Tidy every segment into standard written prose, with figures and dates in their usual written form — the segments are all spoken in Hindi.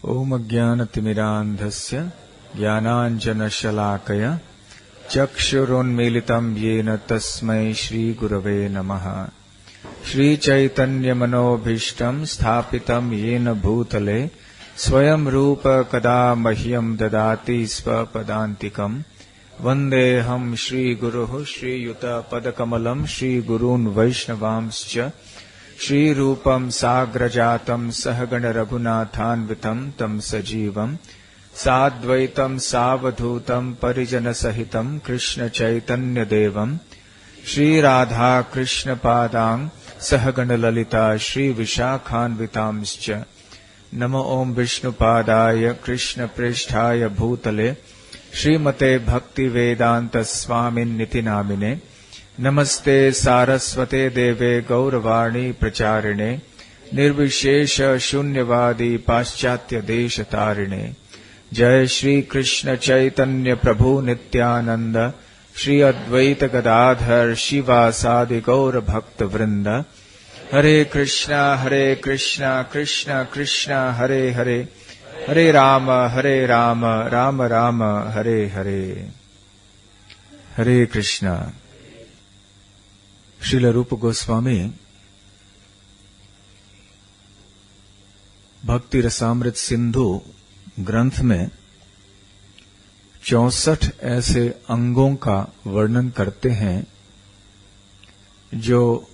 ओम अज्ञानतिमिरान्धस्य ज्ञानाञ्जनशलाकया चक्षुरुन्मीलितं येन तस्मै श्रीगुरवे नमः। श्रीचैतन्यमनोभीष्टं स्थापितं येन भूतले स्वयं रूप कदा मह्यं ददाति स्वपदान्तिकम्। वन्देऽहं श्रीगुरुः श्रीयुतपदकमलं श्रीगुरून् वैष्णवांश्च श्रीरूपं साग्रजातं सहगण रघुनाथान्वितं तं सजीवं साद्वैतं सावधूतं परिजनसहितं कृष्ण चैतन्य देवं श्रीराधा कृष्ण पादां सहगण ललिता श्री विशाखान्वितांश्च। नमो ओं विष्णुपादाय कृष्ण पृष्ठाय भूतले श्रीमते भक्ति वेदांत स्वामिन्निति नामिने। नमस्ते सारस्वते देवे गौरवाणी प्रचारिणे निर्विशेष शून्यवादी पाश्चात्य देश तारिणे। जय श्री कृष्ण चैतन्य प्रभु नित्यानंद श्री अद्वैत गदाधर शिवासादि गौर भक्त वृंद। हरे कृष्णा कृष्णा कृष्णा हरे हरे, हरे राम राम राम हरे हरे। हरे कृष्णा। श्रील रूप गोस्वामी भक्ति रसामृत सिंधु ग्रंथ में 64 ऐसे अंगों का वर्णन करते हैं जो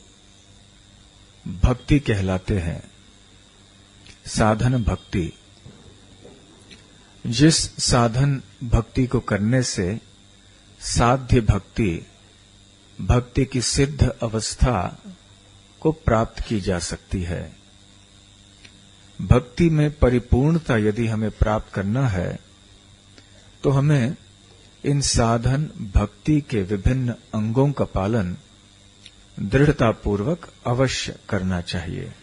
भक्ति कहलाते हैं। साधन भक्ति, जिस साधन भक्ति को करने से साध्य भक्ति, भक्ति की सिद्ध अवस्था को प्राप्त की जा सकती है। भक्ति में परिपूर्णता यदि हमें प्राप्त करना है तो हमें इन साधन भक्ति के विभिन्न अंगों का पालन दृढ़तापूर्वक अवश्य करना चाहिए।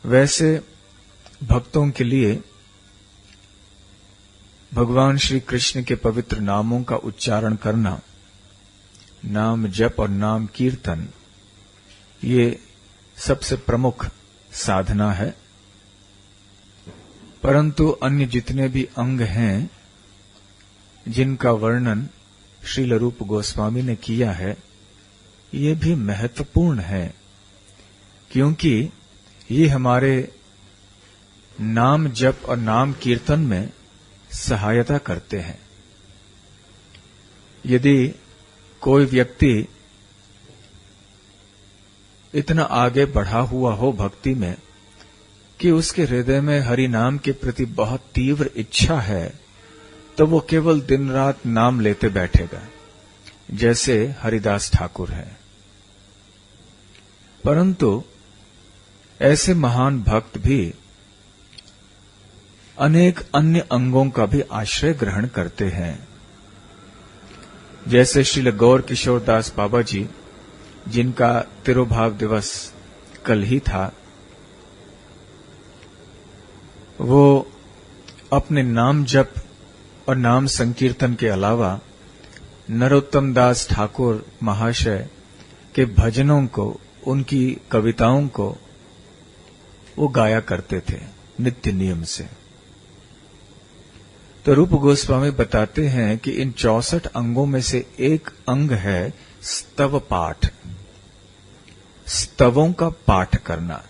वैसे भक्तों के लिए भगवान श्री कृष्ण के पवित्र नामों का उच्चारण करना, नाम जप और नाम कीर्तन, ये सबसे प्रमुख साधना है। परंतु अन्य जितने भी अंग हैं जिनका वर्णन श्रील रूप गोस्वामी ने किया है, ये भी महत्वपूर्ण है, क्योंकि ये हमारे नाम जप और नाम कीर्तन में सहायता करते हैं। यदि कोई व्यक्ति इतना आगे बढ़ा हुआ हो भक्ति में कि उसके हृदय में हरि नाम के प्रति बहुत तीव्र इच्छा है, तो वो केवल दिन रात नाम लेते बैठेगा, जैसे हरिदास ठाकुर है। परंतु ऐसे महान भक्त भी अनेक अन्य अंगों का भी आश्रय ग्रहण करते हैं। जैसे श्रील गौर किशोर दास बाबा जी, जिनका तिरुभाव दिवस कल ही था, वो अपने नाम जप और नाम संकीर्तन के अलावा नरोत्तम दास ठाकुर महाशय के भजनों को, उनकी कविताओं को वो गाया करते थे नित्य नियम से। तो रूप गोस्वामी बताते हैं कि इन 64 अंगों में से एक अंग है स्तव पाठ, स्तवों का पाठ करना।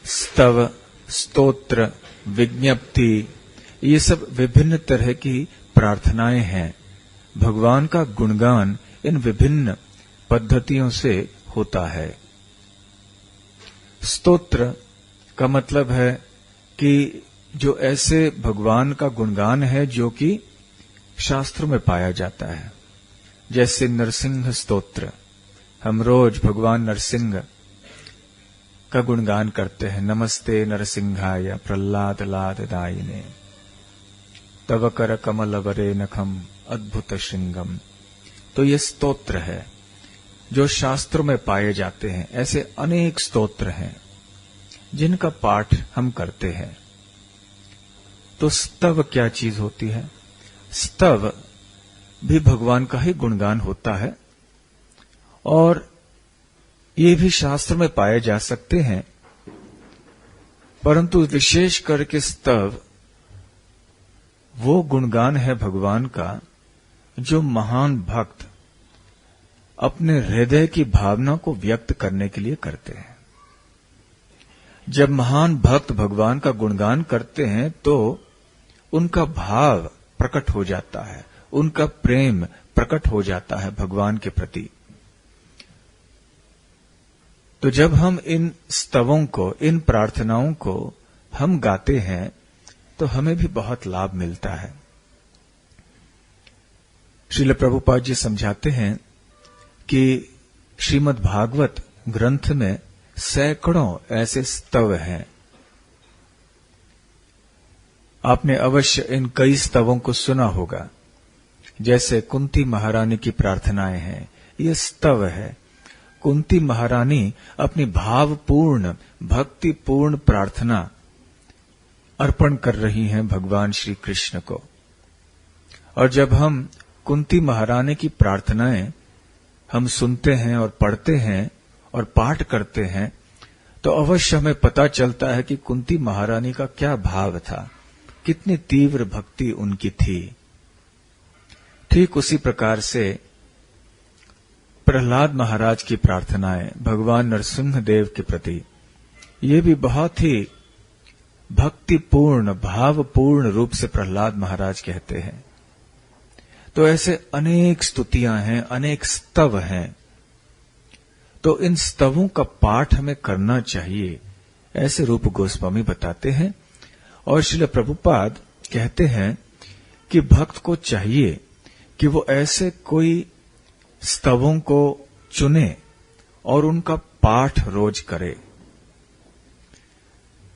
स्तव, स्तोत्र, विज्ञप्ति, ये सब विभिन्न तरह की प्रार्थनाएं हैं। भगवान का गुणगान इन विभिन्न पद्धतियों से होता है। स्तोत्र का मतलब है कि जो ऐसे भगवान का गुणगान है जो कि शास्त्रों में पाया जाता है, जैसे नरसिंह स्तोत्र। हम रोज भगवान नरसिंह का गुणगान करते हैं। नमस्ते नरसिंहाय प्रह्लाद लाद दायिने तव कर कमल वरे नखम अद्भुत श्रृंगम। तो ये स्तोत्र है जो शास्त्रों में पाए जाते हैं। ऐसे अनेक स्तोत्र हैं जिनका पाठ हम करते हैं। तो स्तव क्या चीज होती है? स्तव भी भगवान का ही गुणगान होता है और ये भी शास्त्र में पाए जा सकते हैं परंतु विशेष करके स्तव वो गुणगान है भगवान का जो महान भक्त अपने हृदय की भावना को व्यक्त करने के लिए करते हैं। जब महान भक्त भगवान का गुणगान करते हैं तो उनका भाव प्रकट हो जाता है, उनका प्रेम प्रकट हो जाता है भगवान के प्रति। तो जब हम इन स्तवों को, इन प्रार्थनाओं को हम गाते हैं तो हमें भी बहुत लाभ मिलता है। श्रील प्रभुपाद जी समझाते हैं कि श्रीमद् भागवत ग्रंथ में सैकड़ों ऐसे स्तव हैं। आपने अवश्य इन कई स्तवों को सुना होगा। जैसे कुंती महारानी की प्रार्थनाएं हैं, ये स्तव है। कुंती महारानी अपनी भावपूर्ण, भक्तिपूर्ण प्रार्थना अर्पण कर रही हैं भगवान श्री कृष्ण को। और जब हम कुंती महारानी की प्रार्थनाएं हम सुनते हैं और पढ़ते हैं और पाठ करते हैं तो अवश्य हमें पता चलता है कि कुंती महारानी का क्या भाव था, कितनी तीव्र भक्ति उनकी थी। ठीक उसी प्रकार से प्रहलाद महाराज की प्रार्थनाएं भगवान नरसिंह देव के प्रति, ये भी बहुत ही भक्तिपूर्ण, भावपूर्ण रूप से प्रहलाद महाराज कहते हैं। तो ऐसे अनेक स्तुतियां हैं, अनेक स्तव हैं। तो इन स्तवों का पाठ हमें करना चाहिए, ऐसे रूप गोस्वामी बताते हैं। और श्रील प्रभुपाद कहते हैं कि भक्त को चाहिए कि वो ऐसे कोई स्तवों को चुने और उनका पाठ रोज करे।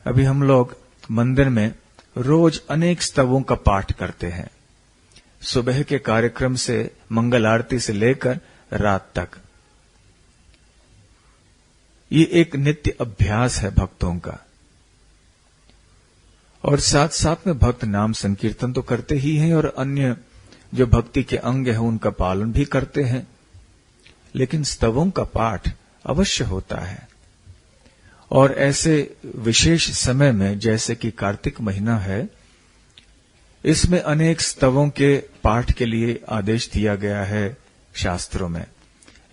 अभी हम लोग मंदिर में रोज अनेक स्तवों का पाठ करते हैं, सुबह के कार्यक्रम से, मंगल आरती से लेकर रात तक। ये एक नित्य अभ्यास है भक्तों का। और साथ साथ में भक्त नाम संकीर्तन तो करते ही हैं और अन्य जो भक्ति के अंग हैं उनका पालन भी करते हैं, लेकिन स्तवों का पाठ अवश्य होता है। और ऐसे विशेष समय में, जैसे कि कार्तिक महीना है, इसमें अनेक स्तवों के पाठ के लिए आदेश दिया गया है शास्त्रों में।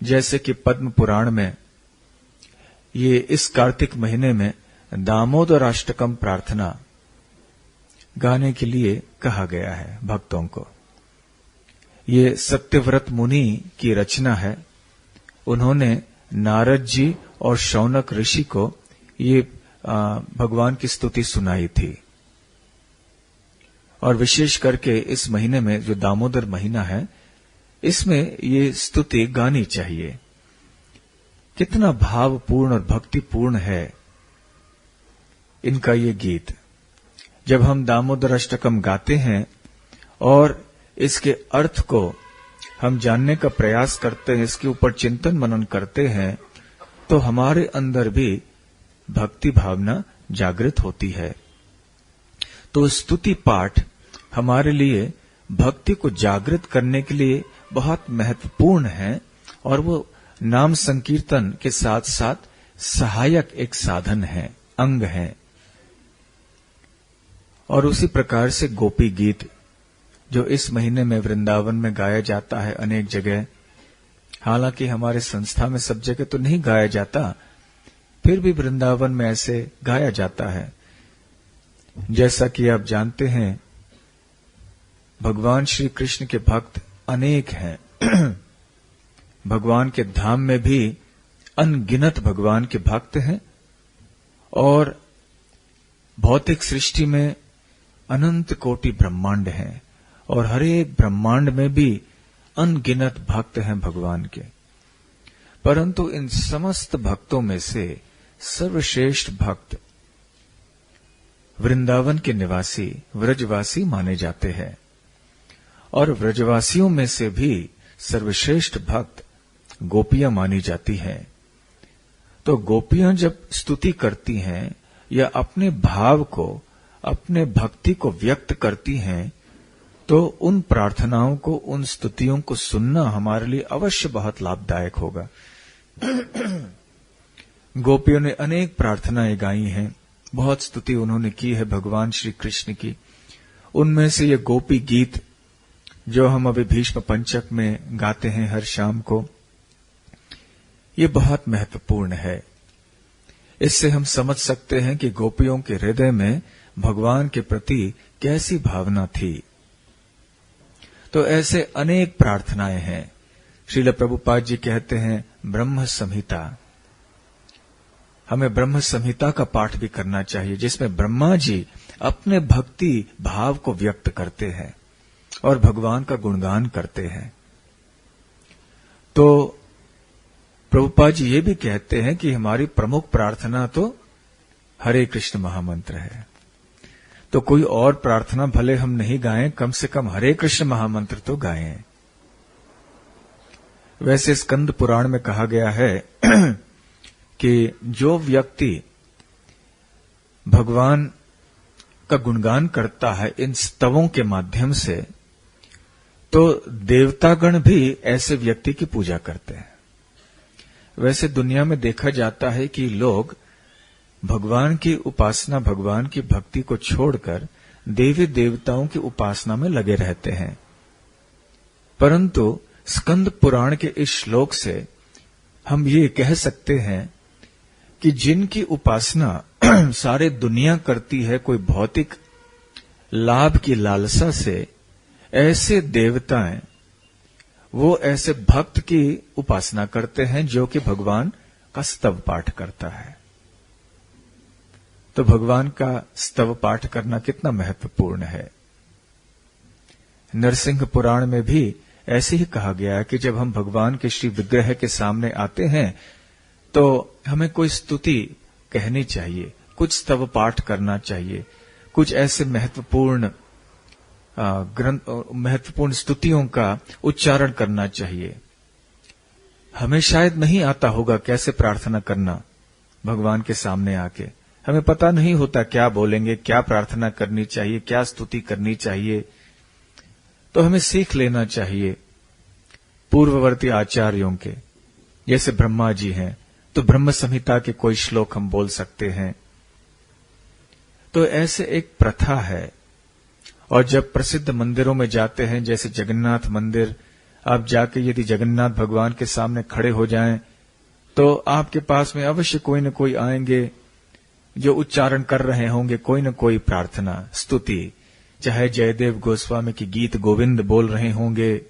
जैसे कि पद्म पुराण में ये इस कार्तिक महीने में दामोदराष्टकम प्रार्थना गाने के लिए कहा गया है भक्तों को। ये सत्यव्रत मुनि की रचना है। उन्होंने नारद जी और शौनक ऋषि को ये भगवान की स्तुति सुनाई थी। और विशेष करके इस महीने में, जो दामोदर महीना है, इसमें ये स्तुति गानी चाहिए। कितना भावपूर्ण और भक्तिपूर्ण है इनका ये गीत। जब हम दामोदर अष्टकम गाते हैं और इसके अर्थ को हम जानने का प्रयास करते हैं, इसके ऊपर चिंतन मनन करते हैं, तो हमारे अंदर भी भक्ति भावना जागृत होती है। तो स्तुति पाठ हमारे लिए भक्ति को जागृत करने के लिए बहुत महत्वपूर्ण है और वो नाम संकीर्तन के साथ साथ सहायक एक साधन है, अंग है। और उसी प्रकार से गोपी गीत जो इस महीने में वृंदावन में गाया जाता है अनेक जगह, हालांकि हमारे संस्था में सब जगह तो नहीं गाया जाता, फिर भी वृंदावन में ऐसे गाया जाता है। जैसा कि आप जानते हैं, भगवान श्री कृष्ण के भक्त अनेक हैं। भगवान के धाम में भी अनगिनत भगवान के भक्त हैं और भौतिक सृष्टि में अनंत कोटि ब्रह्मांड हैं और हर एक ब्रह्मांड में भी अनगिनत भक्त हैं भगवान के। परंतु इन समस्त भक्तों में से सर्वश्रेष्ठ भक्त वृंदावन के निवासी, व्रजवासी माने जाते हैं। और व्रजवासियों में से भी सर्वश्रेष्ठ भक्त गोपियां मानी जाती हैं। तो गोपियां जब स्तुति करती हैं या अपने भाव को, अपने भक्ति को व्यक्त करती हैं, तो उन प्रार्थनाओं को, उन स्तुतियों को सुनना हमारे लिए अवश्य बहुत लाभदायक होगा। गोपियों ने अनेक प्रार्थनाएं गाई हैं बहुत स्तुति उन्होंने की है भगवान श्री कृष्ण की। उनमें से ये गोपी गीत जो हम अभी भीष्म पंचक में गाते हैं हर शाम को, ये बहुत महत्वपूर्ण है। इससे हम समझ सकते हैं कि गोपियों के हृदय में भगवान के प्रति कैसी भावना थी। तो ऐसे अनेक प्रार्थनाएं हैं। श्रील प्रभुपाद जी कहते हैं ब्रह्म संहिता, हमें ब्रह्म संहिता का पाठ भी करना चाहिए, जिसमें ब्रह्मा जी अपने भक्ति भाव को व्यक्त करते हैं और भगवान का गुणगान करते हैं। तो प्रभुपाद जी ये भी कहते हैं कि हमारी प्रमुख प्रार्थना तो हरे कृष्ण महामंत्र है। तो कोई और प्रार्थना भले हम नहीं गाएं, कम से कम हरे कृष्ण महामंत्र तो गाएं। वैसे स्कंद पुराण में कहा गया है कि जो व्यक्ति भगवान का गुणगान करता है इन स्तवों के माध्यम से, तो देवतागण भी ऐसे व्यक्ति की पूजा करते हैं। वैसे दुनिया में देखा जाता है कि लोग भगवान की उपासना, भगवान की भक्ति को छोड़कर देवी देवताओं की उपासना में लगे रहते हैं। परंतु स्कंद पुराण के इस श्लोक से हम ये कह सकते हैं कि जिनकी उपासना सारे दुनिया करती है कोई भौतिक लाभ की लालसा से, ऐसे देवताएं वो ऐसे भक्त की उपासना करते हैं जो कि भगवान का स्तव पाठ करता है। तो भगवान का स्तव पाठ करना कितना महत्वपूर्ण है। नरसिंह पुराण में भी ऐसे ही कहा गया है कि जब हम भगवान के श्री विग्रह के सामने आते हैं तो हमें कोई स्तुति कहनी चाहिए, कुछ स्तव पाठ करना चाहिए, कुछ ऐसे महत्वपूर्ण महत्वपूर्ण स्तुतियों का उच्चारण करना चाहिए। हमें शायद नहीं आता होगा कैसे प्रार्थना करना भगवान के सामने आके, हमें पता नहीं होता क्या बोलेंगे, क्या प्रार्थना करनी चाहिए, क्या स्तुति करनी चाहिए। तो हमें सीख लेना चाहिए पूर्ववर्ती आचार्यों के, जैसे ब्रह्मा जी हैं तो ब्रह्म संहिता के कोई श्लोक हम बोल सकते हैं। तो ऐसे एक प्रथा है। और जब प्रसिद्ध मंदिरों में जाते हैं, जैसे जगन्नाथ मंदिर, आप जाके यदि जगन्नाथ भगवान के सामने खड़े हो जाएं तो आपके पास में अवश्य कोई न कोई आएंगे जो उच्चारण कर रहे होंगे कोई न कोई प्रार्थना, स्तुति, चाहे जयदेव गोस्वामी की गीत गोविंद बोल रहे होंगे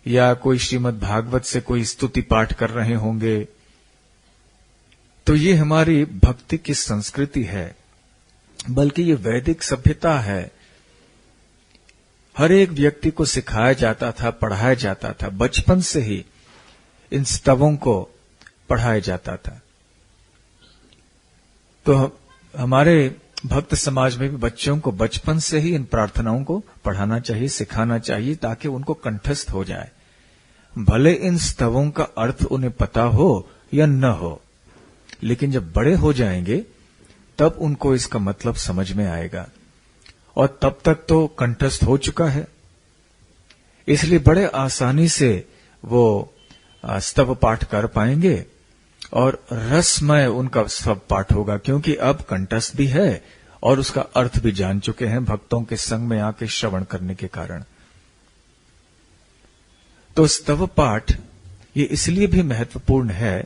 या कोई श्रीमद् भागवत से कोई स्तुति पाठ कर रहे होंगे। तो ये हमारी भक्ति की संस्कृति है, बल्कि ये वैदिक सभ्यता है। हर एक व्यक्ति को सिखाया जाता था, पढ़ाया जाता था, बचपन से ही इन स्तवों को पढ़ाया जाता था। तो हमारे भक्त समाज में भी बच्चों को बचपन से ही इन प्रार्थनाओं को पढ़ाना चाहिए, सिखाना चाहिए, ताकि उनको कंठस्थ हो जाए। भले इन स्तवों का अर्थ उन्हें पता हो या न हो, लेकिन जब बड़े हो जाएंगे तब उनको इसका मतलब समझ में आएगा, और तब तक तो कंठस्थ हो चुका है, इसलिए बड़े आसानी से वो स्तव पाठ कर पाएंगे और रसमय उनका स्तव पाठ होगा, क्योंकि अब कंठस्थ भी है और उसका अर्थ भी जान चुके हैं भक्तों के संग में आके श्रवण करने के कारण। तो स्तव पाठ ये इसलिए भी महत्वपूर्ण है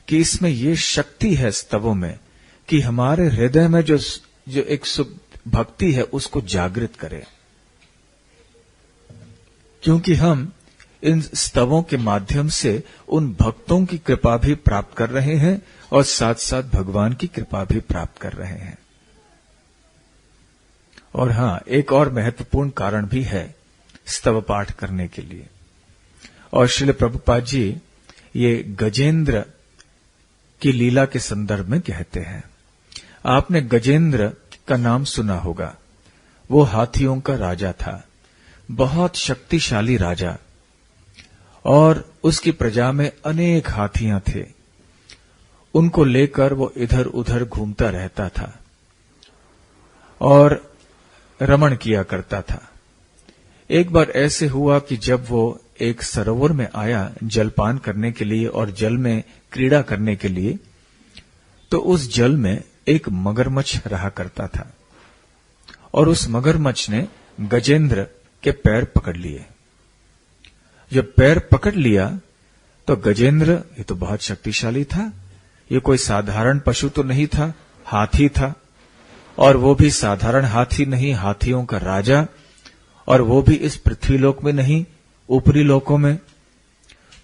कि इसमें ये शक्ति है स्तवों में कि हमारे हृदय में जो एक भक्ति है उसको जागृत करे, क्योंकि हम इन स्तवों के माध्यम से उन भक्तों की कृपा भी प्राप्त कर रहे हैं और साथ साथ भगवान की कृपा भी प्राप्त कर रहे हैं। और हां, एक और महत्वपूर्ण कारण भी है स्तव पाठ करने के लिए, और श्रील प्रभुपाद जी ये गजेंद्र की लीला के संदर्भ में कहते हैं। आपने गजेंद्र का नाम सुना होगा। वो हाथियों का राजा था, बहुत शक्तिशाली राजा, और उसकी प्रजा में अनेक हाथियां थे। उनको लेकर वो इधर उधर घूमता रहता था और रमण किया करता था। एक बार ऐसे हुआ कि जब वो एक सरोवर में आया जलपान करने के लिए और जल में क्रीड़ा करने के लिए, तो उस जल में एक मगरमच्छ रहा करता था और उस मगरमच्छ ने गजेंद्र के पैर पकड़ लिए। जब पैर पकड़ लिया तो गजेंद्र, ये तो बहुत शक्तिशाली था, ये कोई साधारण पशु तो नहीं था, हाथी था, और वो भी साधारण हाथी नहीं, हाथियों का राजा, और वो भी इस पृथ्वीलोक में नहीं, ऊपरी लोकों में,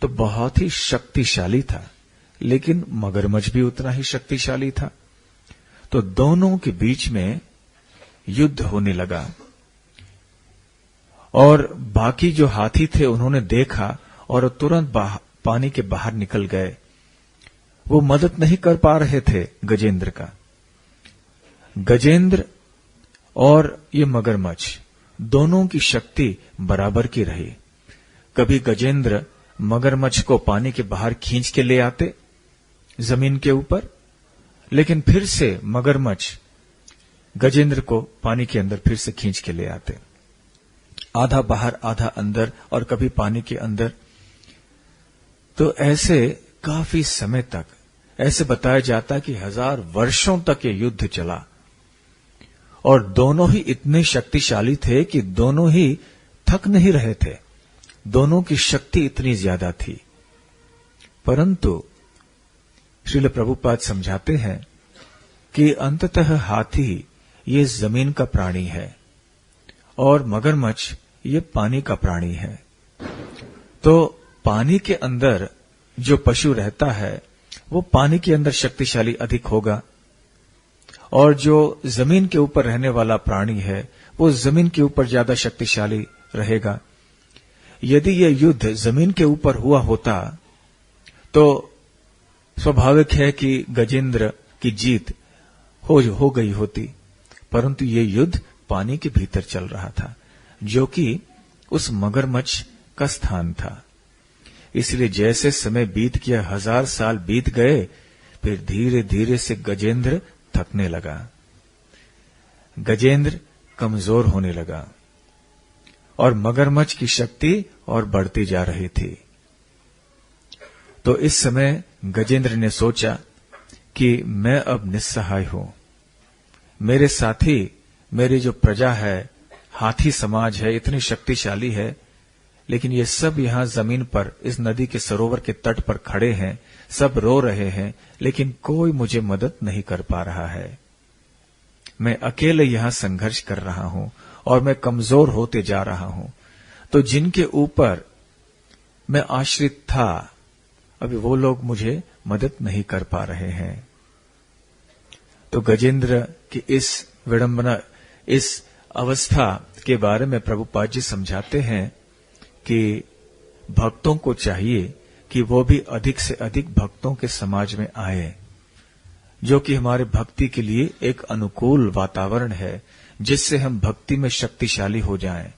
तो बहुत ही शक्तिशाली था। लेकिन मगरमच्छ भी उतना ही शक्तिशाली था। तो दोनों के बीच में युद्ध होने लगा और बाकी जो हाथी थे उन्होंने देखा और तुरंत पानी के बाहर निकल गए। वो मदद नहीं कर पा रहे थे गजेंद्र का। गजेंद्र और ये मगरमच्छ दोनों की शक्ति बराबर की रही। कभी गजेंद्र मगरमच्छ को पानी के बाहर खींच के ले आते जमीन के ऊपर, लेकिन फिर से मगरमच्छ गजेंद्र को पानी के अंदर फिर से खींच के ले आते, आधा बाहर आधा अंदर, और कभी पानी के अंदर। तो ऐसे काफी समय तक, ऐसे बताया जाता कि 1000 वर्षों तक ये युद्ध चला और दोनों ही इतने शक्तिशाली थे कि दोनों ही थक नहीं रहे थे, दोनों की शक्ति इतनी ज्यादा थी। परंतु श्रील प्रभुपाद समझाते हैं कि अंततः हाथी ये जमीन का प्राणी है और मगरमच्छ ये पानी का प्राणी है। तो पानी के अंदर जो पशु रहता है वो पानी के अंदर शक्तिशाली अधिक होगा, और जो जमीन के ऊपर रहने वाला प्राणी है वो जमीन के ऊपर ज्यादा शक्तिशाली रहेगा। यदि यह युद्ध जमीन के ऊपर हुआ होता तो स्वाभाविक है कि गजेंद्र की जीत हो गई होती, परंतु ये युद्ध पानी के भीतर चल रहा था, जो कि उस मगरमच्छ का स्थान था। इसलिए जैसे समय बीत गया, 1000 साल बीत गए, फिर धीरे धीरे से गजेंद्र थकने लगा, गजेंद्र कमजोर होने लगा और मगरमच्छ की शक्ति और बढ़ती जा रही थी। तो इस समय गजेंद्र ने सोचा कि मैं अब निस्सहाय हूं, मेरे साथी, मेरी जो प्रजा है, हाथी समाज है, इतनी शक्तिशाली है, लेकिन ये सब यहां जमीन पर इस नदी के सरोवर के तट पर खड़े हैं, सब रो रहे हैं, लेकिन कोई मुझे मदद नहीं कर पा रहा है। मैं अकेले यहां संघर्ष कर रहा हूं और मैं कमजोर होते जा रहा हूं। तो जिनके ऊपर मैं आश्रित था, अभी वो लोग मुझे मदद नहीं कर पा रहे हैं। तो गजेंद्र की इस विडंबना, इस अवस्था के बारे में प्रभुपाद जी समझाते हैं कि भक्तों को चाहिए कि वो भी अधिक से अधिक भक्तों के समाज में आए, जो कि हमारे भक्ति के लिए एक अनुकूल वातावरण है, जिससे हम भक्ति में शक्तिशाली हो जाएं।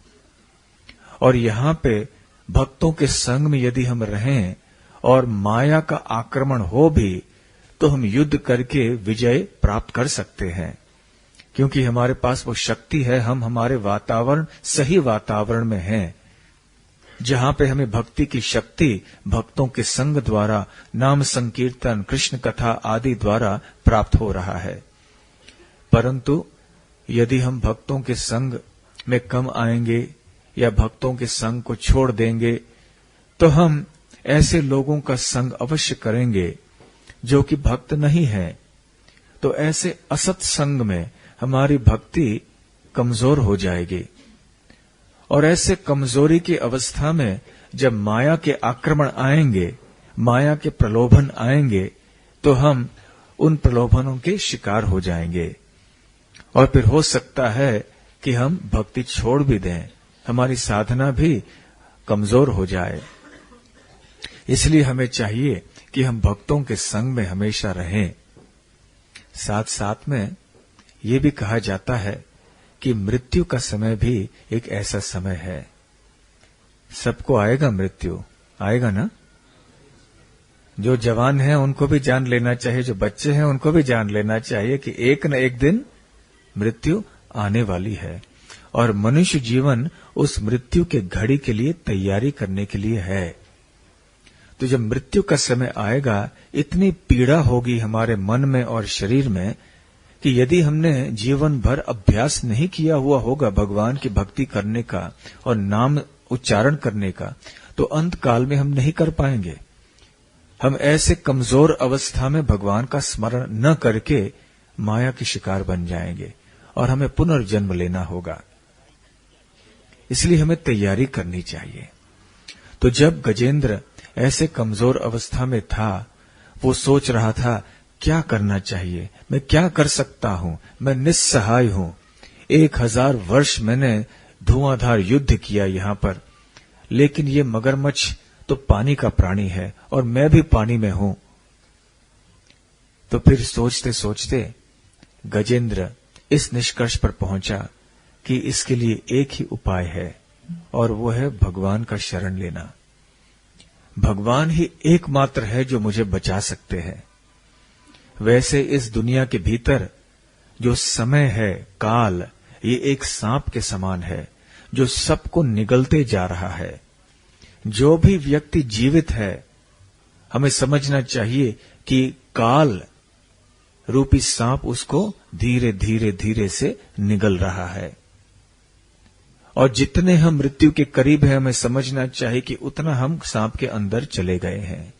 और यहां पे भक्तों के संग में यदि हम रहें और माया का आक्रमण हो भी, तो हम युद्ध करके विजय प्राप्त कर सकते हैं, क्योंकि हमारे पास वो शक्ति है। हम हमारे वातावरण, सही वातावरण में हैं, जहां पे हमें भक्ति की शक्ति भक्तों के संग द्वारा, नाम संकीर्तन, कृष्ण कथा आदि द्वारा प्राप्त हो रहा है। परंतु यदि हम भक्तों के संग में कम आएंगे या भक्तों के संग को छोड़ देंगे, तो हम ऐसे लोगों का संग अवश्य करेंगे जो कि भक्त नहीं है। तो ऐसे असत संग में हमारी भक्ति कमजोर हो जाएगी, और ऐसे कमजोरी की अवस्था में जब माया के आक्रमण आएंगे, माया के प्रलोभन आएंगे, तो हम उन प्रलोभनों के शिकार हो जाएंगे और फिर हो सकता है कि हम भक्ति छोड़ भी दें, हमारी साधना भी कमजोर हो जाए। इसलिए हमें चाहिए कि हम भक्तों के संग में हमेशा रहें। साथ साथ में ये भी कहा जाता है कि मृत्यु का समय भी एक ऐसा समय है, सबको आएगा मृत्यु, आएगा ना। जो जवान हैं उनको भी जान लेना चाहिए, जो बच्चे हैं उनको भी जान लेना चाहिए कि एक न एक दिन मृत्यु आने वाली है, और मनुष्य जीवन उस मृत्यु के घड़ी के लिए तैयारी करने के लिए है। तो जब मृत्यु का समय आएगा, इतनी पीड़ा होगी हमारे मन में और शरीर में कि यदि हमने जीवन भर अभ्यास नहीं किया हुआ होगा भगवान की भक्ति करने का और नाम उच्चारण करने का, तो अंत काल में हम नहीं कर पाएंगे। हम ऐसे कमजोर अवस्था में भगवान का स्मरण न करके माया के शिकार बन जाएंगे और हमें पुनर्जन्म लेना होगा। इसलिए हमें तैयारी करनी चाहिए। तो जब गजेंद्र ऐसे कमजोर अवस्था में था, वो सोच रहा था क्या करना चाहिए, मैं क्या कर सकता हूं, मैं निस्सहाय हूं। 1000 वर्ष मैंने धुआंधार युद्ध किया यहां पर, लेकिन ये मगरमच्छ तो पानी का प्राणी है और मैं भी पानी में हूं। तो फिर सोचते सोचते गजेंद्र इस निष्कर्ष पर पहुंचा कि इसके लिए एक ही उपाय है और वो है भगवान का शरण लेना। भगवान ही एकमात्र है जो मुझे बचा सकते हैं। वैसे इस दुनिया के भीतर जो समय है, काल, ये एक सांप के समान है जो सबको निगलते जा रहा है। जो भी व्यक्ति जीवित है, हमें समझना चाहिए कि काल रूपी सांप उसको धीरे धीरे धीरे से निगल रहा है। और जितने हम मृत्यु के करीब हैं, हमें समझना चाहिए कि उतना हम सांप के अंदर चले गए हैं।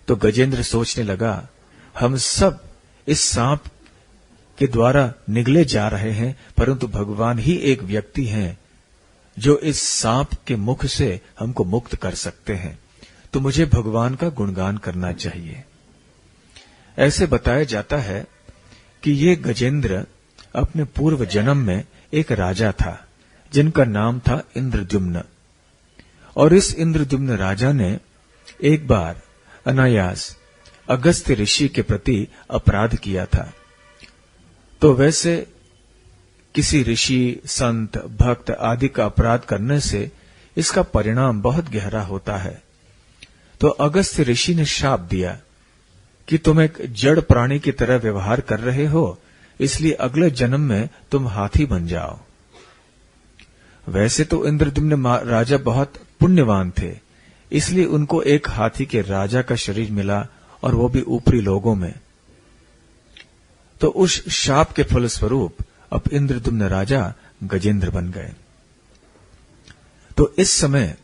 तो गजेंद्र सोचने लगा, हम सब इस सांप के द्वारा निगले जा रहे हैं, परंतु भगवान ही एक व्यक्ति हैं जो इस सांप के मुख से हमको मुक्त कर सकते हैं। तो मुझे भगवान का गुणगान करना चाहिए। ऐसे बताया जाता है कि ये गजेंद्र अपने पूर्व जन्म में एक राजा था जिनका नाम था इंद्रद्युम्न। और इस इंद्रद्युम्न राजा ने एक बार अनायास अगस्त्य ऋषि के प्रति अपराध किया था। तो वैसे किसी ऋषि, संत, भक्त आदि का अपराध करने से इसका परिणाम बहुत गहरा होता है। तो अगस्त्य ऋषि ने शाप दिया कि तुम एक जड़ प्राणी की तरह व्यवहार कर रहे हो, इसलिए अगले जन्म में तुम हाथी बन जाओ। वैसे तो इंद्रद्युम्न राजा बहुत पुण्यवान थे, इसलिए उनको एक हाथी के राजा का शरीर मिला, और वो भी ऊपरी लोगों में। तो उस शाप के फलस्वरूप अब इंद्रद्युम्न राजा गजेंद्र बन गए। तो इस समय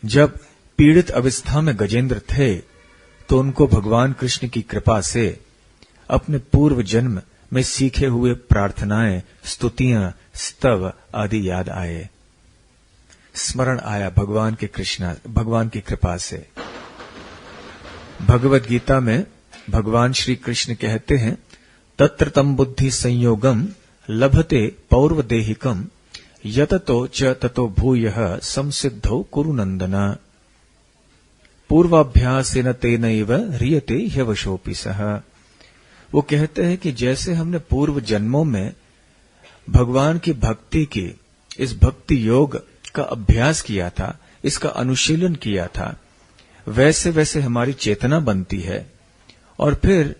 जब पीड़ित अवस्था में गजेंद्र थे, तो उनको भगवान कृष्ण की कृपा से अपने पूर्व जन्म में सीखे हुए प्रार्थनाएं, स्तुतियां, स्तव आदि याद आए, स्मरण आया भगवान की कृपा से। भगवद गीता में भगवान श्री कृष्ण कहते हैं, तत्र तम बुद्धि संयोगम लभते पौर्वदेहिकम यततो च ततो भूयः संसिद्धौ कुरु नंदना पूर्वाभ्यासेन तेनैव ह्रियते ह्यवशोऽपि सः। वो कहते हैं कि जैसे हमने पूर्व जन्मों में भगवान की भक्ति की, इस भक्ति योग का अभ्यास किया था, इसका अनुशीलन किया था, वैसे वैसे हमारी चेतना बनती है। और फिर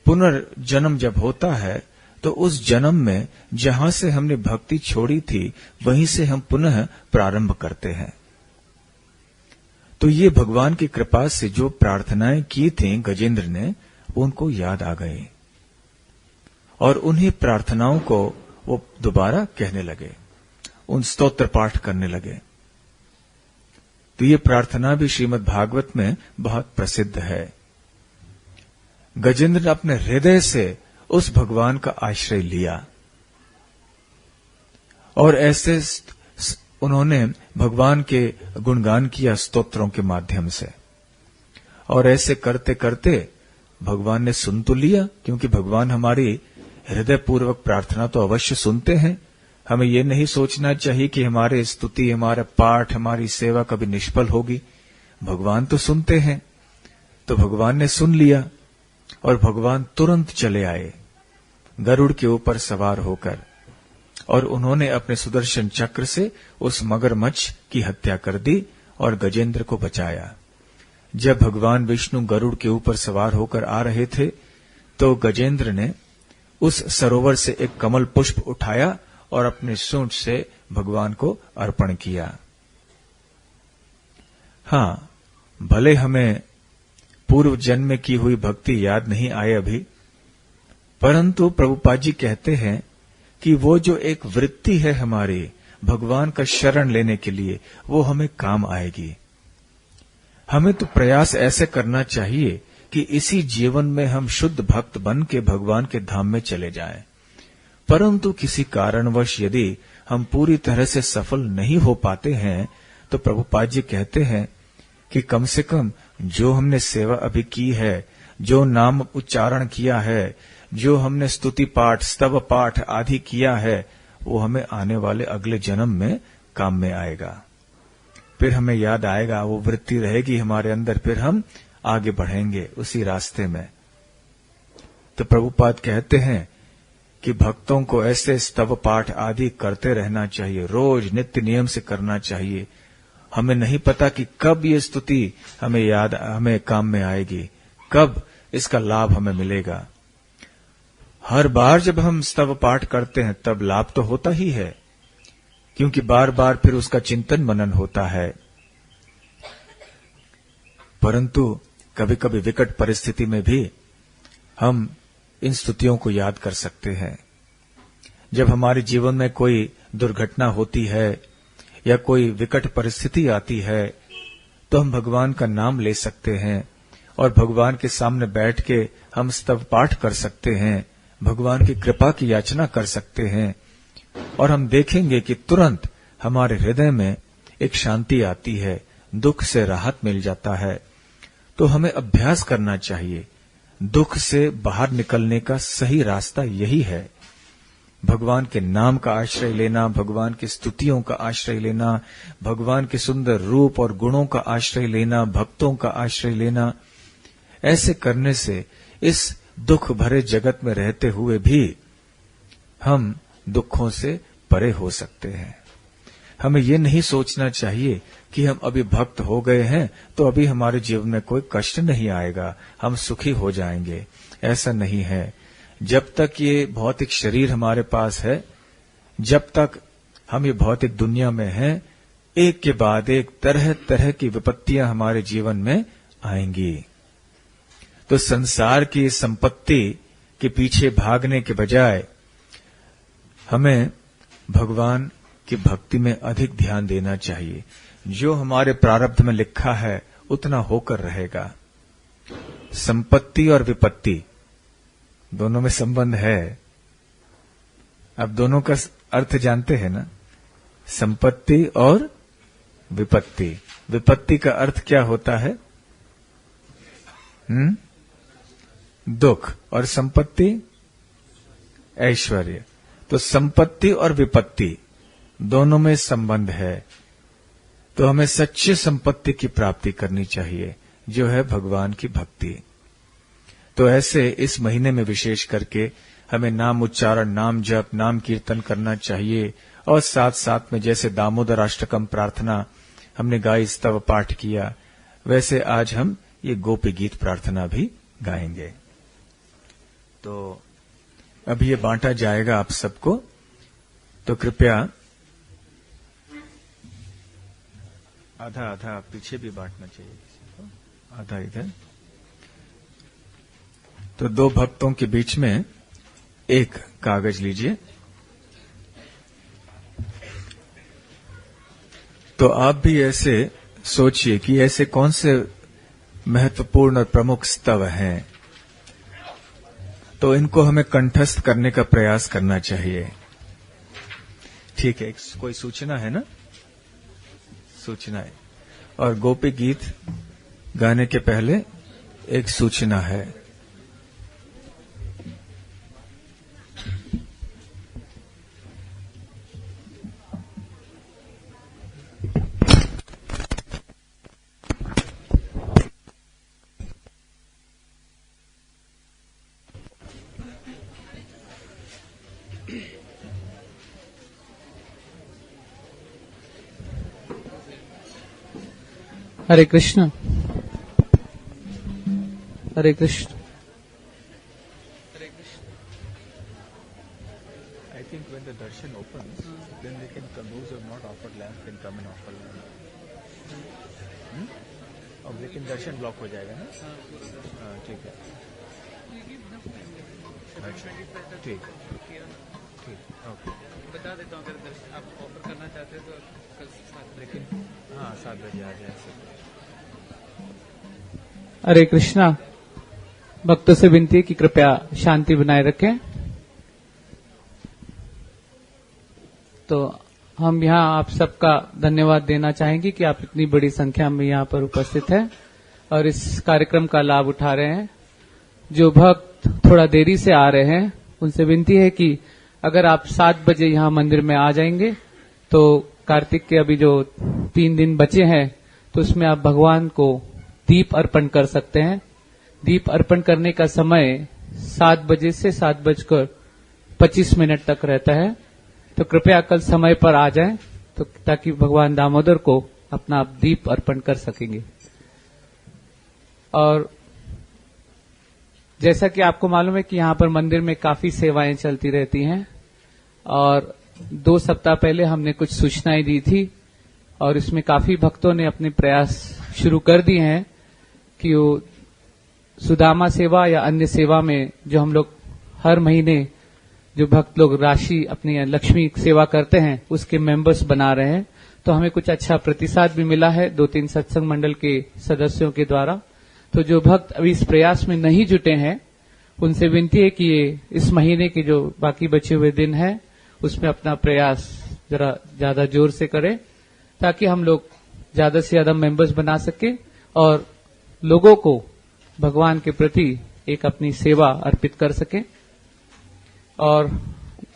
पुनर्जन्म जब होता है, तो उस जन्म में जहां से हमने भक्ति छोड़ी थी, वहीं से हम पुनः प्रारंभ करते हैं। तो ये भगवान की कृपा से जो प्रार्थनाएं की थी गजेंद्र ने, उनको याद आ गई और उन्हीं प्रार्थनाओं को वो दोबारा कहने लगे, उन स्तोत्र पाठ करने लगे। तो ये प्रार्थना भी श्रीमद् भागवत में बहुत प्रसिद्ध है। गजेंद्र ने अपने हृदय से उस भगवान का आश्रय लिया और ऐसे उन्होंने भगवान के गुणगान किया स्तोत्रों के माध्यम से। और ऐसे करते करते भगवान ने सुन तो लिया, क्योंकि भगवान हमारी हृदय पूर्वक प्रार्थना तो अवश्य सुनते हैं। हमें ये नहीं सोचना चाहिए कि हमारे स्तुति, हमारा पाठ, हमारी सेवा कभी निष्फल होगी। भगवान तो सुनते हैं। तो भगवान ने सुन लिया और भगवान तुरंत चले आए गरुड़ के ऊपर सवार होकर, और उन्होंने अपने सुदर्शन चक्र से उस मगरमच्छ की हत्या कर दी और गजेंद्र को बचाया। जब भगवान विष्णु गरुड़ के ऊपर सवार होकर आ रहे थे, तो गजेंद्र ने उस सरोवर से एक कमल पुष्प उठाया और अपने सूंड से भगवान को अर्पण किया। हाँ, भले हमें पूर्व जन्म में की हुई भक्ति याद नहीं आए अभी, परंतु प्रभुपाद जी कहते हैं कि वो जो एक वृत्ति है हमारी भगवान का शरण लेने के लिए, वो हमें काम आएगी। हमें तो प्रयास ऐसे करना चाहिए कि इसी जीवन में हम शुद्ध भक्त बन के भगवान के धाम में चले जाएं। परंतु किसी कारणवश यदि हम पूरी तरह से सफल नहीं हो पाते हैं, तो प्रभुपाद जी कहते हैं कि कम से कम जो हमने सेवा अभी की है, जो नाम उच्चारण किया है, जो हमने स्तुति पाठ, स्तव पाठ आदि किया है, वो हमें आने वाले अगले जन्म में काम में आएगा। फिर हमें याद आएगा, वो वृत्ति रहेगी हमारे अंदर, फिर हम आगे बढ़ेंगे उसी रास्ते में। तो प्रभुपाद कहते हैं कि भक्तों को ऐसे स्तव पाठ आदि करते रहना चाहिए, रोज नित्य नियम से करना चाहिए। हमें नहीं पता कि कब ये स्तुति हमें काम में आएगी, कब इसका लाभ हमें मिलेगा। हर बार जब हम स्तव पाठ करते हैं तब लाभ तो होता ही है, क्योंकि बार बार फिर उसका चिंतन मनन होता है। परंतु कभी कभी विकट परिस्थिति में भी हम इन स्तुतियों को याद कर सकते हैं। जब हमारे जीवन में कोई दुर्घटना होती है या कोई विकट परिस्थिति आती है, तो हम भगवान का नाम ले सकते हैं और भगवान के सामने बैठ के हम स्तव पाठ कर सकते हैं, भगवान की कृपा की याचना कर सकते हैं, और हम देखेंगे कि तुरंत हमारे हृदय में एक शांति आती है, दुख से राहत मिल जाता है। तो हमें अभ्यास करना चाहिए। दुख से बाहर निकलने का सही रास्ता यही है, भगवान के नाम का आश्रय लेना, भगवान की स्तुतियों का आश्रय लेना, भगवान के सुंदर रूप और गुणों का आश्रय लेना, भक्तों का आश्रय लेना। ऐसे करने से इस दुख भरे जगत में रहते हुए भी हम दुखों से परे हो सकते हैं। हमें ये नहीं सोचना चाहिए कि हम अभी भक्त हो गए हैं तो अभी हमारे जीवन में कोई कष्ट नहीं आएगा, हम सुखी हो जाएंगे। ऐसा नहीं है। जब तक ये भौतिक शरीर हमारे पास है, जब तक हम ये भौतिक दुनिया में हैं, एक के बाद एक तरह तरह की विपत्तियां हमारे जीवन में आएंगी। तो संसार की संपत्ति के पीछे भागने के बजाय हमें भगवान की भक्ति में अधिक ध्यान देना चाहिए। जो हमारे प्रारब्ध में लिखा है उतना होकर रहेगा। संपत्ति और विपत्ति दोनों में संबंध है। अब दोनों का अर्थ जानते हैं ना, संपत्ति और विपत्ति। विपत्ति का अर्थ क्या होता है? दुख, और संपत्ति ऐश्वर्य। तो संपत्ति और विपत्ति दोनों में संबंध है। तो हमें सच्ची संपत्ति की प्राप्ति करनी चाहिए, जो है भगवान की भक्ति। तो ऐसे इस महीने में विशेष करके हमें नाम उच्चारण, नाम जप, नाम कीर्तन करना चाहिए, और साथ साथ में जैसे दामोदर अष्टकम प्रार्थना हमने गाई, स्तव पाठ किया, वैसे आज हम ये गोपी गीत प्रार्थना भी गाएंगे। तो अभी ये बांटा जाएगा आप सबको, तो कृपया आधा आधा पीछे भी बांटना चाहिए, आधा इधर। तो दो भक्तों के बीच में एक कागज लीजिए। तो आप भी ऐसे सोचिए कि ऐसे कौन से महत्वपूर्ण और प्रमुख स्तव हैं, तो इनको हमें कंठस्थ करने का प्रयास करना चाहिए। ठीक है, कोई सूचना है ना? सूचना है। और गोपी गीत गाने के पहले एक सूचना है। हरे कृष्ण, हरे कृष्ण, हरे Krishna. I think when the darshan opens, then they can come. Those who have not offered lamp can come and offer lamp. और लेकिन दर्शन ब्लॉक हो जाएगा ना? हाँ, ठीक है। ठीक ठीक ओके बता देता हूँ अगर आप ऑफर करना चाहते हैं तो कल 7 लेकिन हाँ 7 बजे आ जाए। हरे कृष्णा। भक्तों से विनती है कि कृपया शांति बनाए रखें। तो हम यहाँ आप सबका धन्यवाद देना चाहेंगे कि आप इतनी बड़ी संख्या में यहाँ पर उपस्थित हैं और इस कार्यक्रम का लाभ उठा रहे हैं। जो भक्त थोड़ा देरी से आ रहे हैं उनसे विनती है कि अगर आप 7 बजे यहाँ मंदिर में आ जाएंगे तो कार्तिक के अभी जो 3 दिन बचे हैं तो उसमें आप भगवान को दीप अर्पण कर सकते हैं। दीप अर्पण करने का समय 7 बजे से 7:25 तक रहता है। तो कृपया कल समय पर आ जाएं तो ताकि भगवान दामोदर को अपना दीप अर्पण कर सकेंगे। और जैसा कि आपको मालूम है कि यहाँ पर मंदिर में काफी सेवाएं चलती रहती हैं और 2 सप्ताह पहले हमने कुछ सूचनाएं दी थी और इसमें काफी भक्तों ने अपने प्रयास शुरू कर दिए हैं कि वो सुदामा सेवा या अन्य सेवा में जो हम लोग हर महीने जो भक्त लोग राशि अपनी लक्ष्मी सेवा करते हैं उसके मेंबर्स बना रहे हैं। तो हमें कुछ अच्छा प्रतिसाद भी मिला है 2-3 सत्संग मंडल के सदस्यों के द्वारा। तो जो भक्त अभी इस प्रयास में नहीं जुटे हैं उनसे विनती है कि ये इस महीने के जो बाकी बचे हुए दिन हैं उसमें अपना प्रयास जरा ज्यादा जोर से करें ताकि हम लोग ज्यादा से ज्यादा मेंबर्स बना सके और लोगों को भगवान के प्रति एक अपनी सेवा अर्पित कर सके। और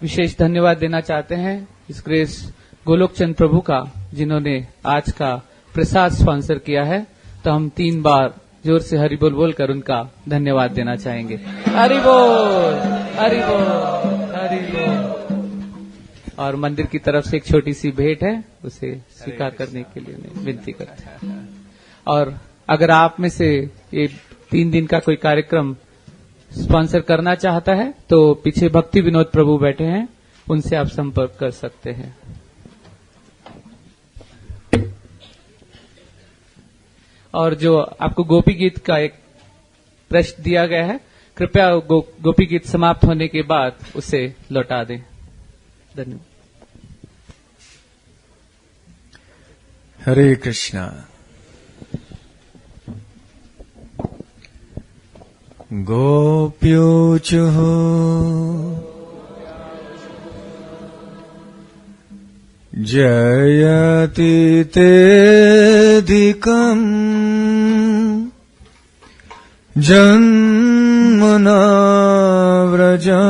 विशेष धन्यवाद देना चाहते हैं इस ग्रेस गोलोकचंद प्रभु का जिन्होंने आज का प्रसाद स्पॉन्सर किया है। तो हम 3 बार जोर से हरि बोल बोलकर उनका धन्यवाद देना चाहेंगे। हरि बोल, हरि बोल, हरि बोल। और मंदिर की तरफ से एक छोटी सी भेंट है उसे स्वीकार करने के लिए विनती करते हैं। और अगर आप में से ये 3 दिन का कोई कार्यक्रम स्पॉन्सर करना चाहता है तो पीछे भक्ति विनोद प्रभु बैठे हैं उनसे आप संपर्क कर सकते हैं। और जो आपको गोपी गीत का एक प्रश्न दिया गया है कृपया गोपी गीत समाप्त होने के बाद उसे लौटा दें। धन्यवाद। हरे कृष्णा। गोप्योचुः जयति तेऽधिकम् जन्मना व्रजा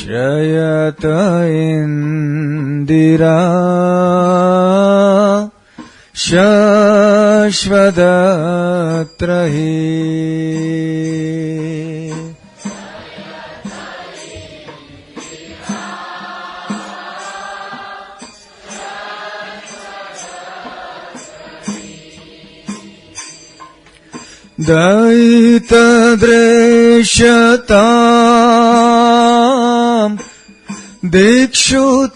श्रयत इंदिरा शश्वदत्र हि दयितदृश्यताम् दिक्षुतावकाश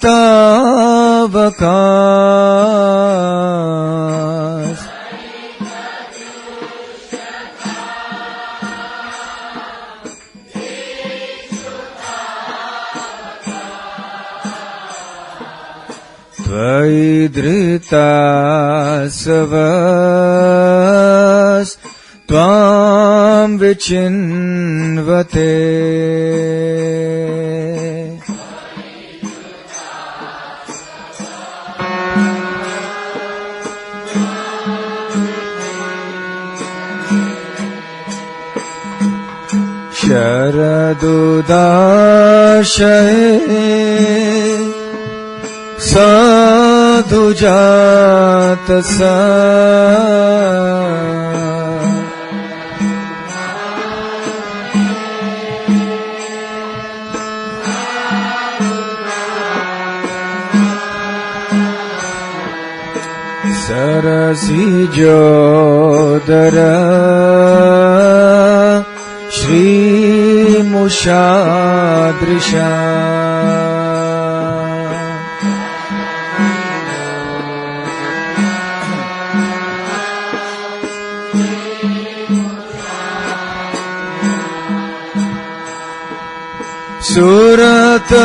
त्वयि धृतासवस् त्वां विचिन्वते शरदुदाशये साधुजातसा सरसिजोदर श्रीमुदान्वते मौषादृशा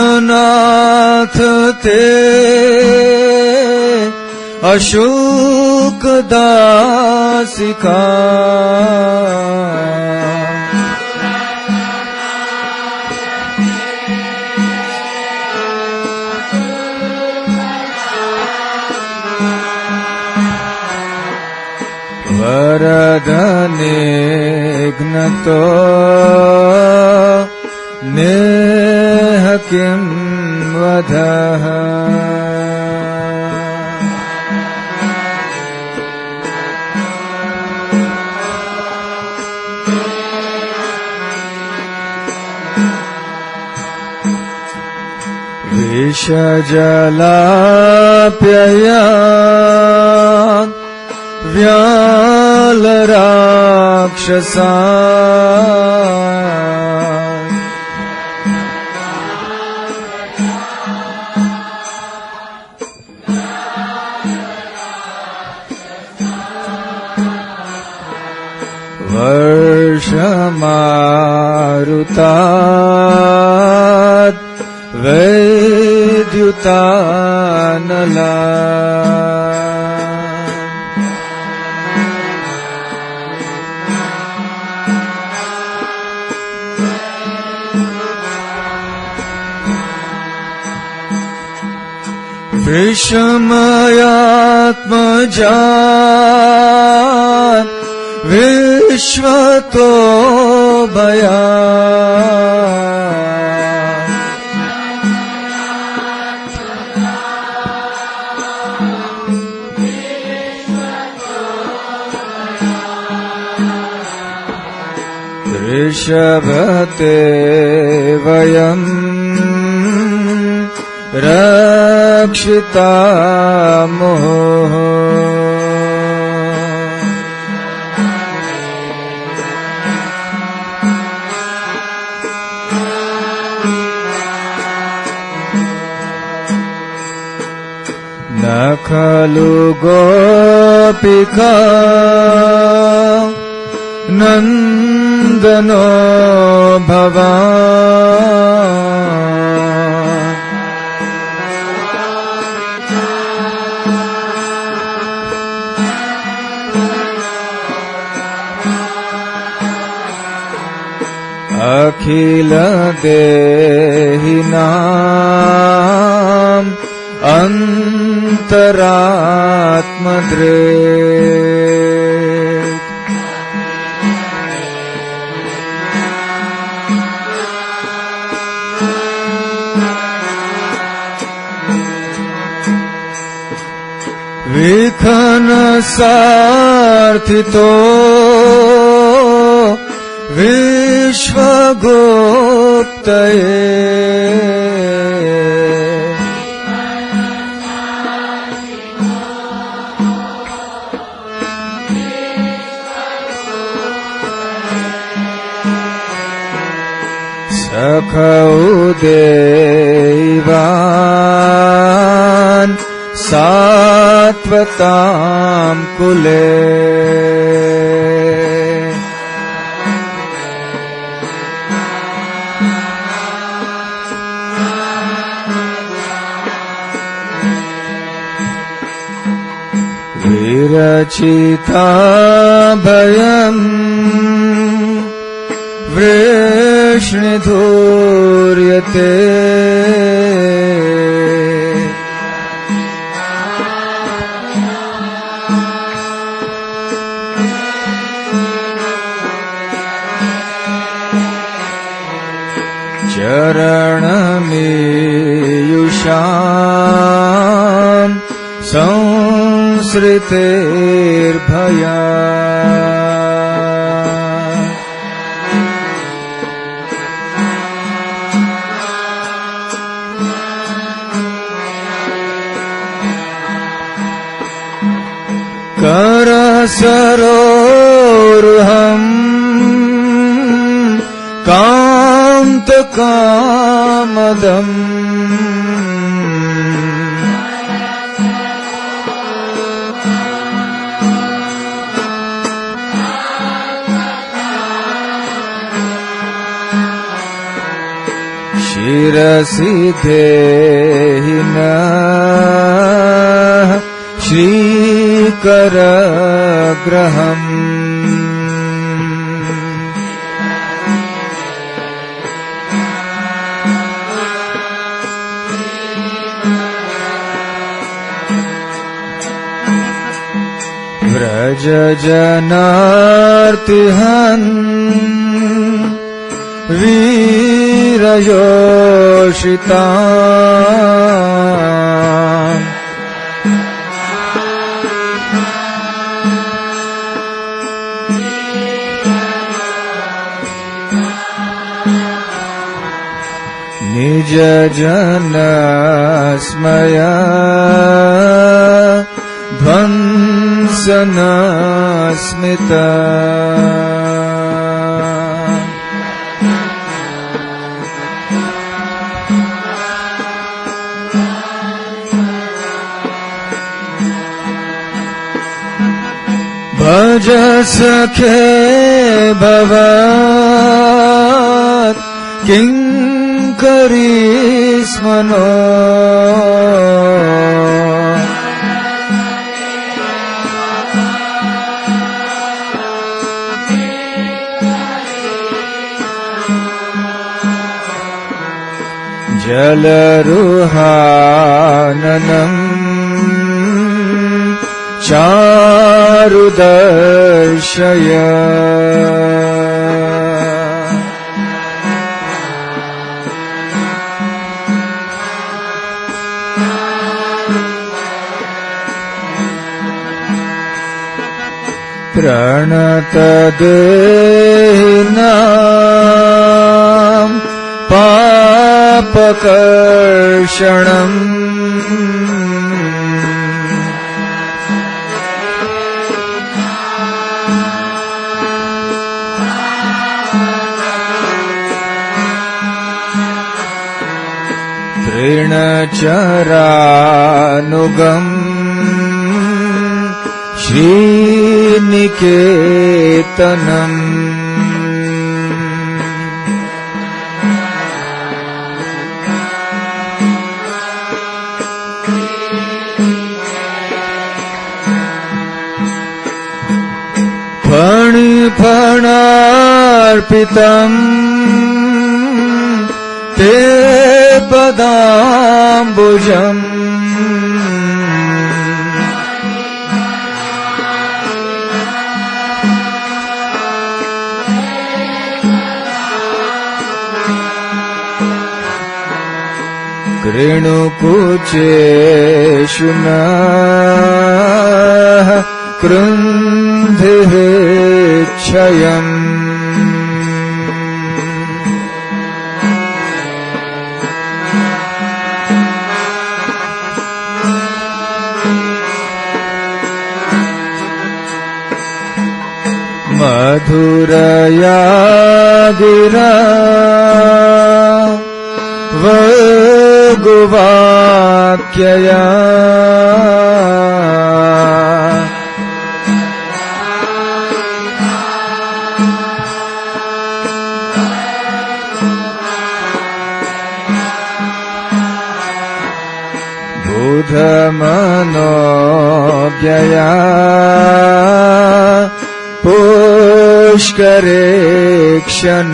सुरतनाथ ते अशोक दासिका वरदने घ्नतो नेह किं वधः विषजलाप्यया व्यालराक्षसा वर्षमारुतात् वैद्युतानला विषमयात्मजा विश्वतो भया ऋषभते वयम् रक्षिता मोह न खलु गोपिका नन्दनो भवान् अखिल देहिनाम् अन्तरात्मदृक् विखनसार्थितो विश्वगुप्तये सखौ देवान् सात्वतां कुले विरचिता भयम् वृष्णिधूर्यते चरणमीयुषाम् संसृतेर्भया करसरोरुहम् कान्त कामदम् शिरसि देहि नः श्रीकरग्रहम् व्रजजनार्तिहन् वीरयोषिता निज जन स्मया ध्वंसन स्मिता भज सखे भवत् किंकरी स्मनो जलरुहाननम् चारुदर्शय प्रणतदेहिनां पापकर्षणम् ऋणचरानुगम् श्रीनिकेतनम् फणिफणार्पितम् ते पदाम्बुजम् कृणुकुचेषु नः कृन्धिः क्षयम् मधुरया गिरा वगुवाक्यया बुधमनोज्ञया पुष्करे क्षण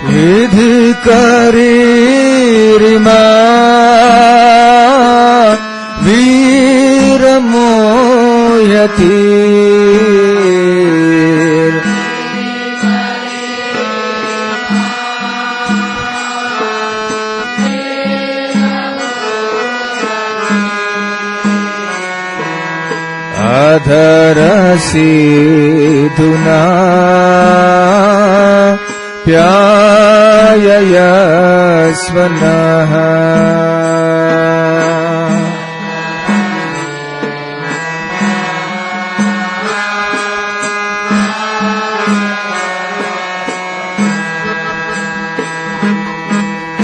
विधि करीरिमा वीरमोयति अधरसीधुना प्याययस्व नः।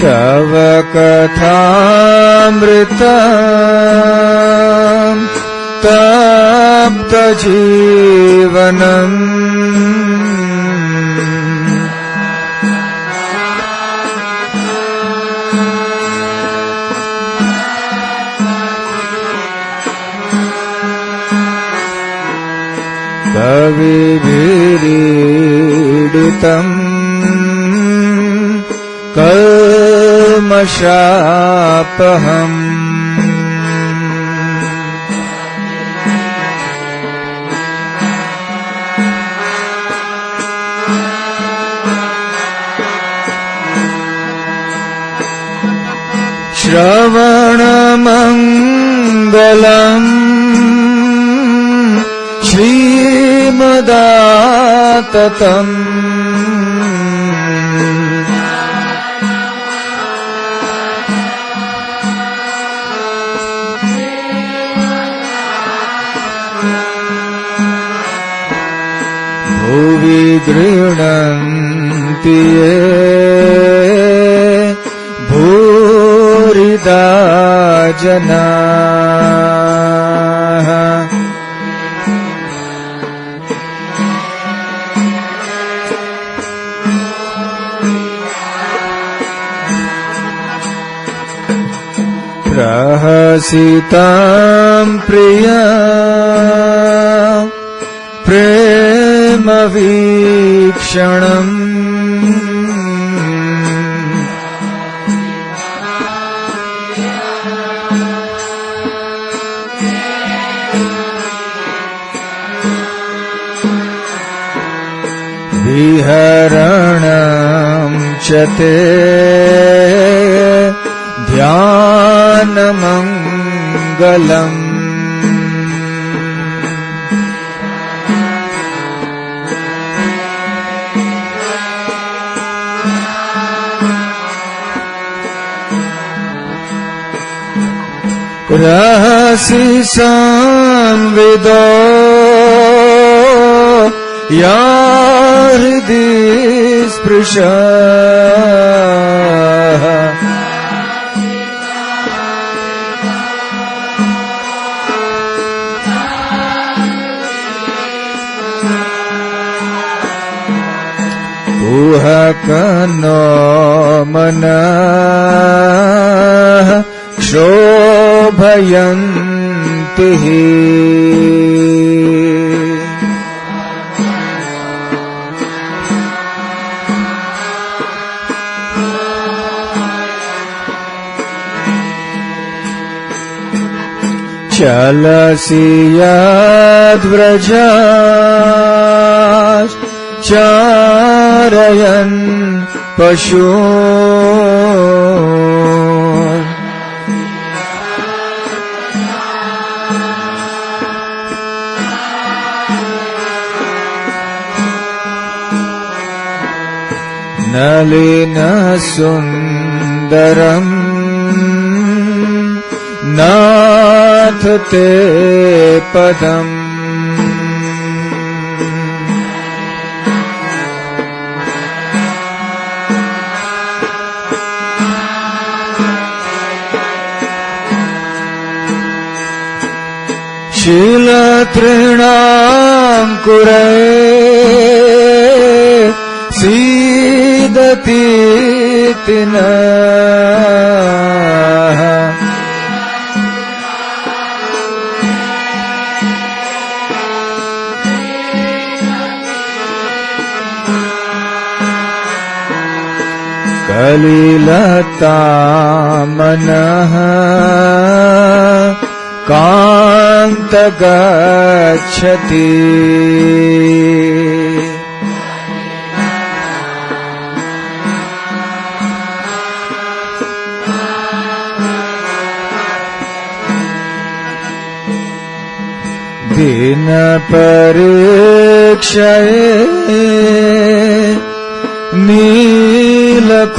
तव कथामृतम् तप्तजीवनम् कविभिरीडितम् कल्मषापहम्। श्रवणमङ्गलम् श्रीमदाततम् भुवि गृह्णन्ति ये भूरिदा जनाः। प्रहसितां प्रिया प्रेमवीक्षणम् विहरणं च ते ध्यानमङ्गलम्। रहसि संविदो या हृदि स्पृशः कुहकनो मनः क्षोभयन्ति हि चलसि यद्व्रजात् चारयन् पशून् नलिनसुन्दरम् नाथ ते पदम् शीलतृणाङ्कुरे सीदतीति नः कलिलता मनः कान्त गच्छति दिन परीक्षये नीलकुन्तले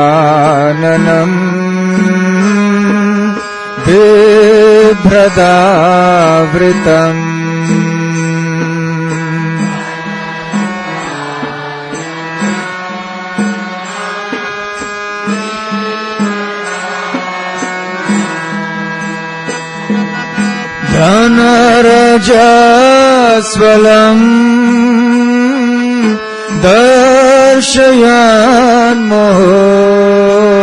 वनरुहाननम् बिभ्रदावृतम् धनरजस्वलम् दर्शयान्मोहो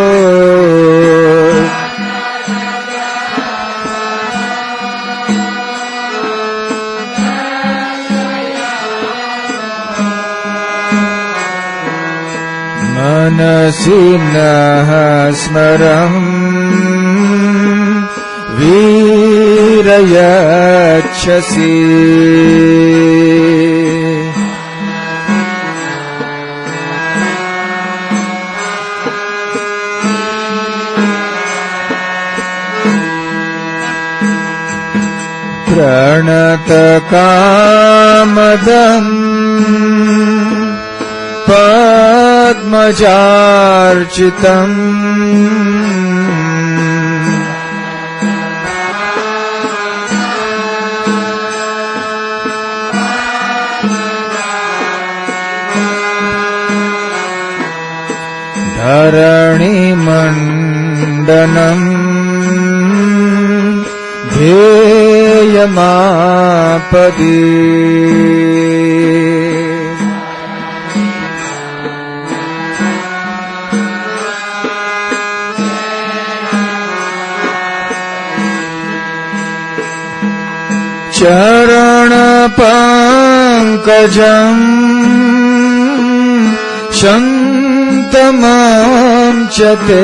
मनसि नः स्मरम् वीरयच्छसि प्रणतकामदम् पद्मजार्चितम् धरणिमण्डनम् ध्येयमापदि चरणपङ्कजम् शन्तमां च ते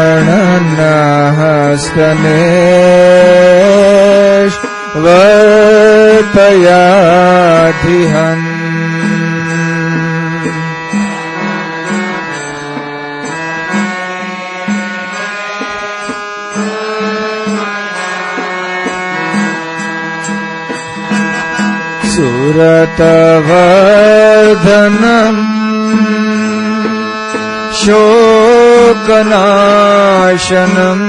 रमणनः स्तनेश वर्तयाधिहन् सुरतवर्धनम् शोकनाशनम्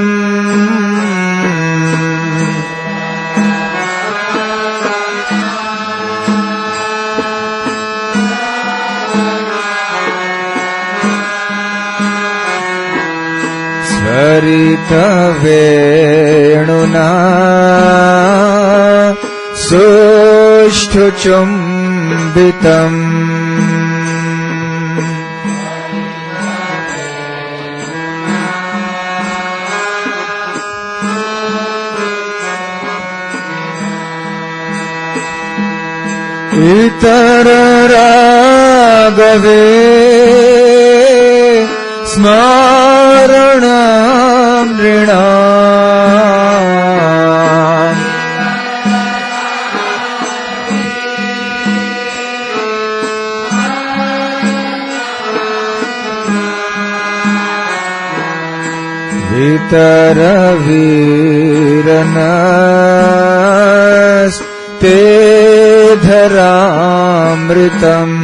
स्वरितवेणुना सुष्ठुचुम्बितम् इतररागवे स्मरणं नृणाम् वितरवीरनस्ते धरामृतम्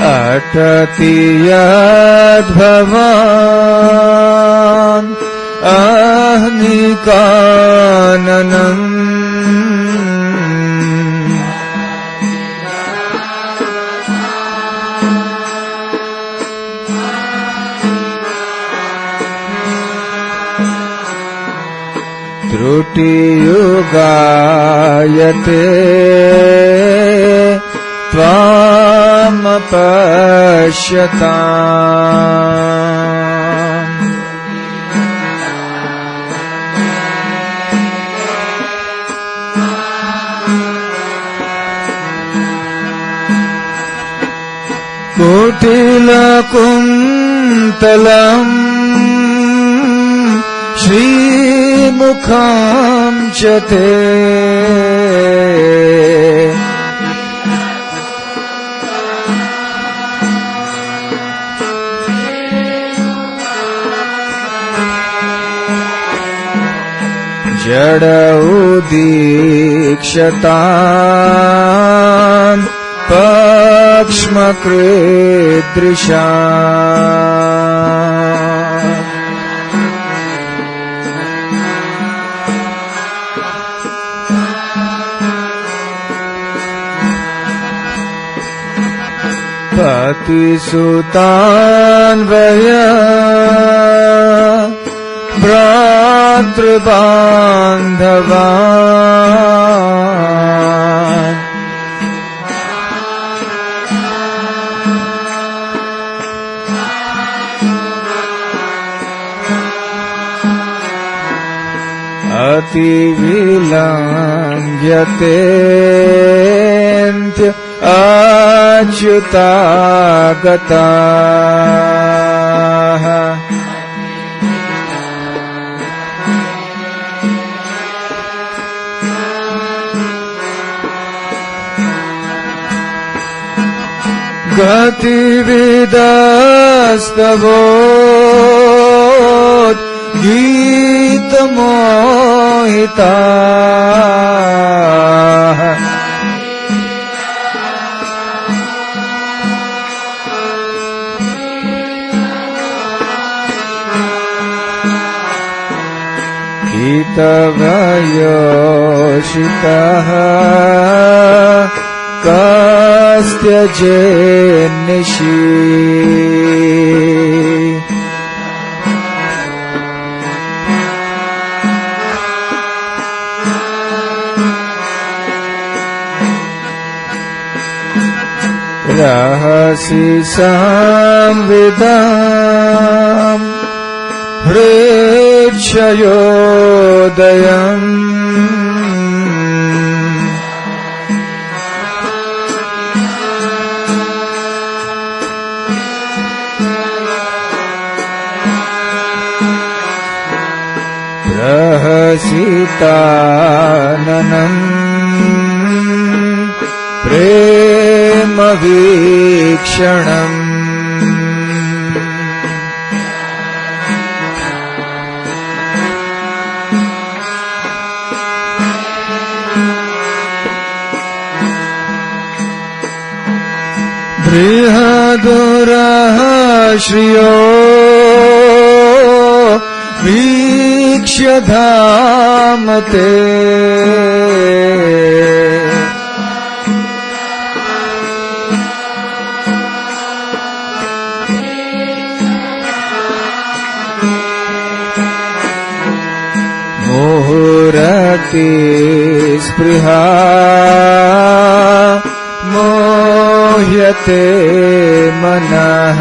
अटति यद्भवान् अह्निकाननम् त्रुटियुगायते त्वामनुस्मरन् पश्यताम् कुटिलकुन्तलम् श्रीमुखं च ते जडौदीक्षतान् पक्ष्मकृदृशा पतिसुतान्वय भ्रातृबान्धवान् अतिविलङ्घ्यतेऽन्त्य अच्युतागताः गतिविदस्तवोद्गीतमोहिताः हितवयोषितः कस्त्यजेन्निशि रहसि संविदाम् हृच्छयोदयम् प्रहसिताननम् प्रेमवीक्षणम् बृहदुरः श्रियो वीक्ष्य धाम ते मुहुरति स्पृहा मोह्यते मनः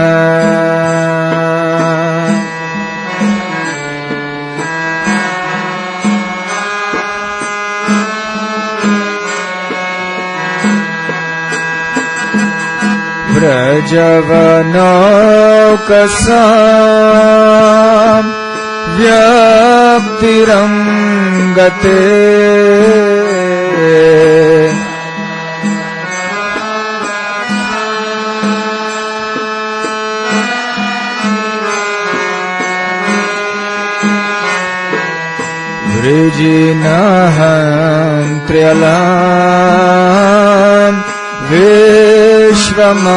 व्रजवनौकसाम् व्याप्तिरङ्गते वृजिनहन्त्र्यलाम् विश्वमङ्गलम्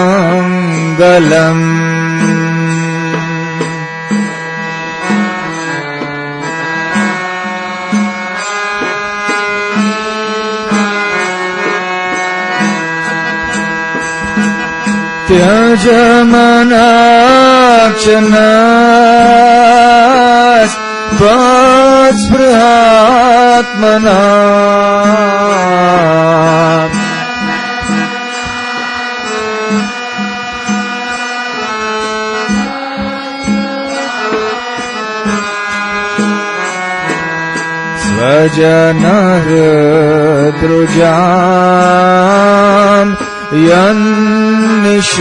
त्यजमनाक्षनास्पृहात्मना जनहृद्रुजाम् यन्निषूदनम्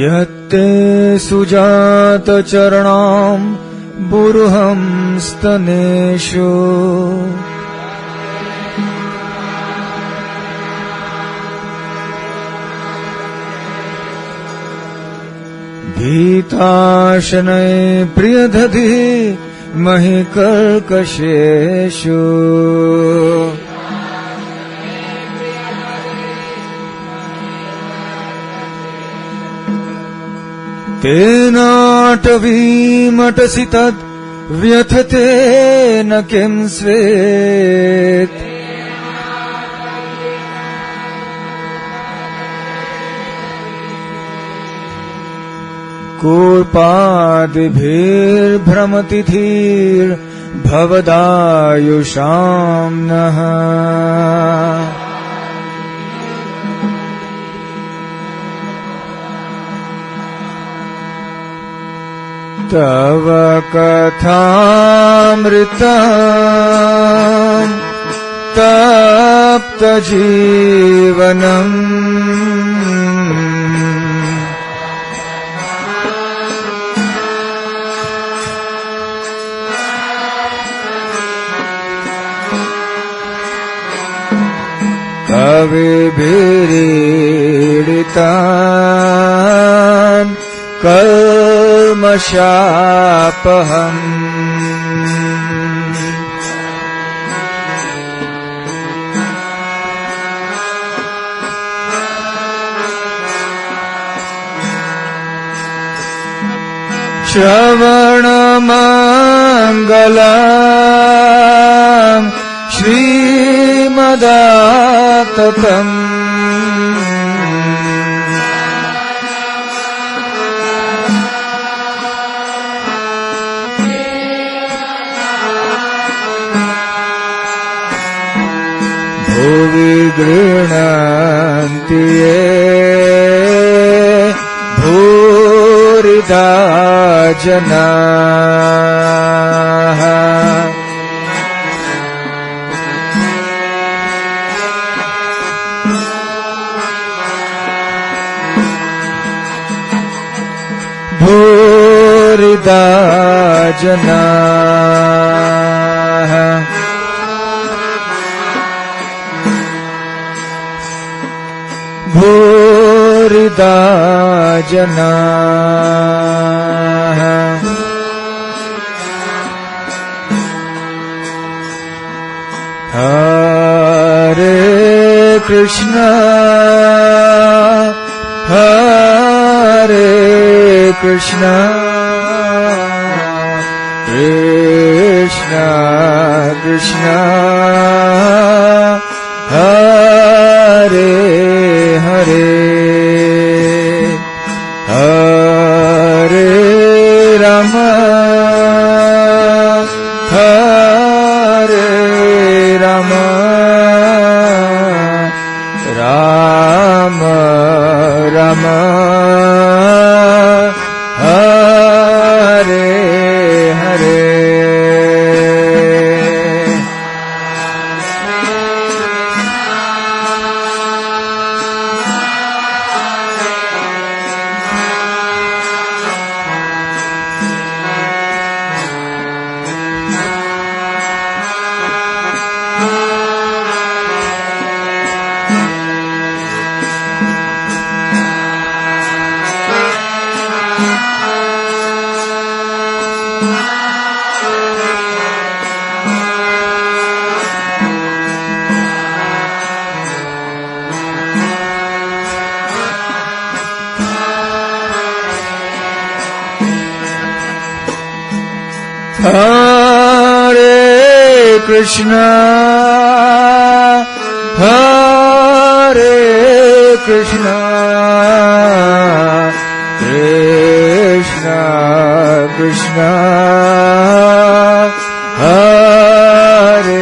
यत्ते सुजातचरणाम् बुरुहं स्तनेषु भीताशनै प्रियदधि महिकर्कशेषु तेनाटवीमटसि तद् व्यथते न किं स्वेत् कूर्पादिभिर्भ्रमति धीर्भवदायुषाम् नः तव कथामृतम् तप्तजीवनम् कविभिरीडितान् कल्मषापहम् श्रवणमङ्गलम् श्रीमदाततम् भुवि गृह्णन्ति ये भूरिदा जनाः भूरिदा जनाः भूरिदा जनाः हरे कृष्ण हरे कृष्ण कृष्ण कृष्ण हरे हरे हरे राम हरे Ram Ram Ram Hare Hare Hare Krishna, Hare Krishna, Krishna Krishna, Hare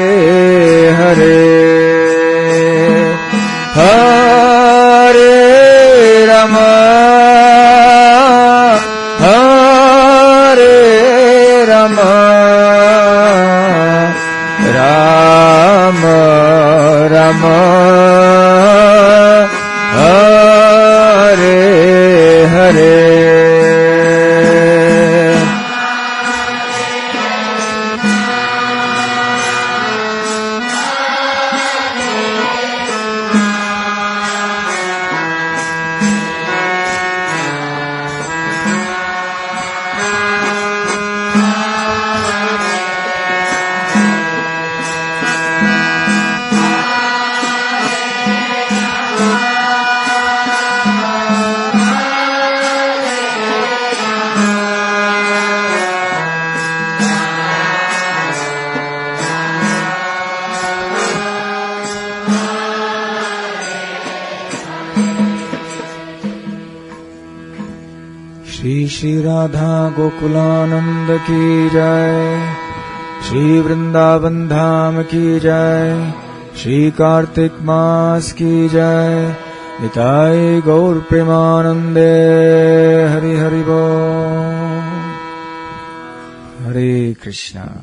Shri Shri Radha Gokulanand की जय, श्री वृंदावन धाम की जय, श्री कार्तिक मास की जय, निताय गौर प्रेमानंदे। हरि हरि बोल। हरे कृष्णा।